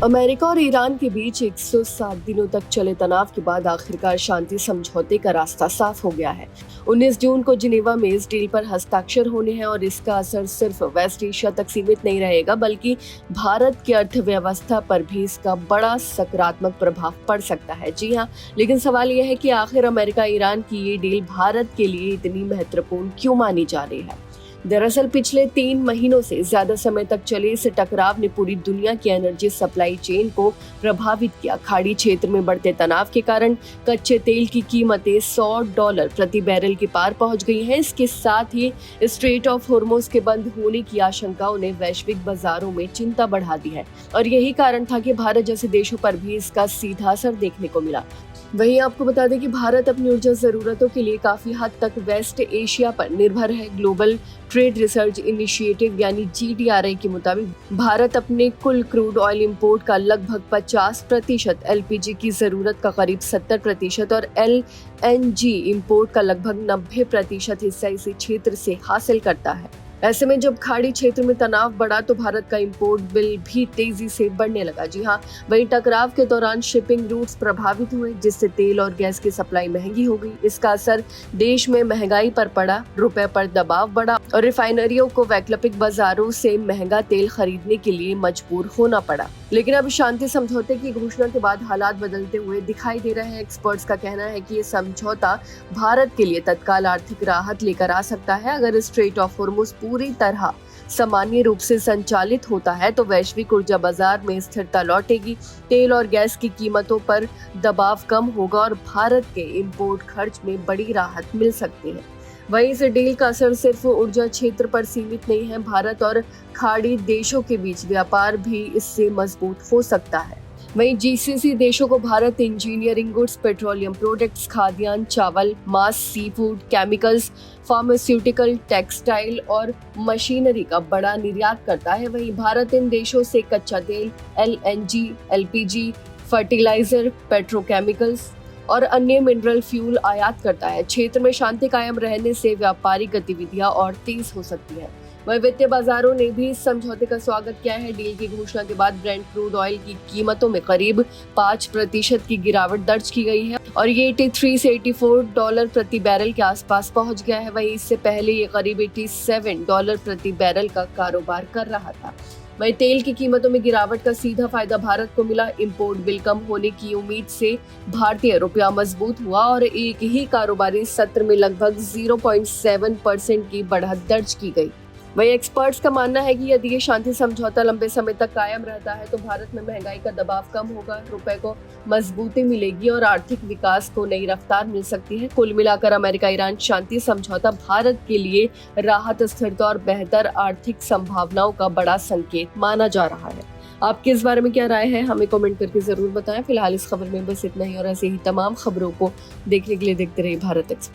America और Iran के बीच 107 दिनों तक चले तनाव के बाद आखिरकार शांति समझौते का रास्ता साफ हो गया है। 19 जून को जिनेवा में इस डील पर हस्ताक्षर होने हैं और इसका असर सिर्फ वेस्ट एशिया तक सीमित नहीं रहेगा, बल्कि भारत की अर्थव्यवस्था पर भी इसका बड़ा सकारात्मक प्रभाव पड़ सकता है। जी हाँ, लेकिन सवाल यह है कि आखिर अमेरिका ईरान की ये डील भारत के लिए इतनी महत्वपूर्ण क्यों मानी जा रही है। दरअसल पिछले 3 महीनों से ज्यादा समय तक चले इस टकराव ने पूरी दुनिया की एनर्जी सप्लाई चेन को प्रभावित किया। खाड़ी क्षेत्र में बढ़ते तनाव के कारण कच्चे तेल की कीमतें $100 प्रति बैरल के पार पहुंच गई हैं। इसके साथ ही स्ट्रेट ऑफ हॉर्मुज़ के बंद होने की आशंकाओं ने वैश्विक बाजारों में चिंता बढ़ा दी है और यही कारण था कि भारत जैसे देशों पर भी इसका सीधा असर देखने को मिला। वहीं आपको बता दें कि भारत अपनी ऊर्जा जरूरतों के लिए काफी हद तक वेस्ट एशिया पर निर्भर है। ग्लोबल ट्रेड रिसर्च इनिशिएटिव यानी GTRI के मुताबिक भारत अपने कुल क्रूड ऑयल इंपोर्ट का लगभग 50%, LPG की जरूरत का करीब 70% और LNG इंपोर्ट का लगभग 90% हिस्सा इसी क्षेत्र से हासिल करता है। ऐसे में जब खाड़ी क्षेत्र में तनाव बढ़ा तो भारत का इंपोर्ट बिल भी तेजी से बढ़ने लगा। जी हाँ, वहीं टकराव के दौरान शिपिंग रूट्स प्रभावित हुए, जिससे तेल और गैस की सप्लाई महंगी हो गई। इसका असर देश में महंगाई पर पड़ा, रुपए पर दबाव बढ़ा और रिफाइनरियों को वैकल्पिक बाजारों से महंगा तेल खरीदने के लिए मजबूर होना पड़ा। लेकिन अब शांति समझौते की घोषणा के बाद हालात बदलते हुए दिखाई दे रहे हैं। एक्सपर्ट्स का कहना है कि ये समझौता भारत के लिए तत्काल आर्थिक राहत लेकर आ सकता है। अगर स्ट्रेट ऑफ हॉर्मुज़ पूरी तरह सामान्य रूप से संचालित होता है तो वैश्विक ऊर्जा बाजार में स्थिरता लौटेगी, तेल और गैस की कीमतों पर दबाव कम होगा और भारत के इंपोर्ट खर्च में बड़ी राहत मिल सकती है। वहीं इस डील का असर सिर्फ ऊर्जा क्षेत्र पर सीमित नहीं है। भारत और खाड़ी देशों के बीच व्यापार भी इससे मजबूत हो सकता है। वहीं GCC देशों को Bharat engineering goods, petroleum products, खाद्यान्न, चावल, मांस, sea food, chemicals, pharmaceutical, textile और मशीनरी का बड़ा निर्यात करता है। वहीं भारत इन देशों से कच्चा तेल, LNG, LPG, फर्टिलाइजर, पेट्रोकेमिकल्स और अन्य मिनरल फ्यूल आयात करता है। क्षेत्र में शांति कायम रहने से व्यापारिक गतिविधियां और तेज हो सकती है। वहीं वित्तीय बाजारों ने भी इस समझौते का स्वागत किया है। डील की घोषणा के बाद ब्रेंट क्रूड ऑयल की कीमतों में करीब 5% की गिरावट दर्ज की गई है और ये $83 से $84 प्रति बैरल के आसपास पहुंच गया है। वहीं इससे पहले ये करीब $87 प्रति बैरल का कारोबार कर रहा था। वहीं तेल की कीमतों में गिरावट का सीधा फायदा भारत को मिला। इंपोर्ट बिल कम होने की उम्मीद से भारतीय रुपया मजबूत हुआ और एक ही कारोबारी सत्र में लगभग 0.7% की बढ़त दर्ज की गई। वहीं एक्सपर्ट्स का मानना है कि यदि ये शांति समझौता लंबे समय तक कायम रहता है तो भारत में महंगाई का दबाव कम होगा, रुपए को मजबूती मिलेगी और आर्थिक विकास को नई रफ्तार मिल सकती है। कुल मिलाकर अमेरिका ईरान शांति समझौता भारत के लिए राहत, स्थिरता और बेहतर आर्थिक संभावनाओं का बड़ा संकेत माना जा रहा है। आपकी इस बारे में क्या राय है, हमें कमेंट करके जरूर बताएं। फिलहाल इस खबर में बस इतना ही और ऐसे ही तमाम खबरों को देखने के लिए देखते रहिए भारत एक्सप्रेस।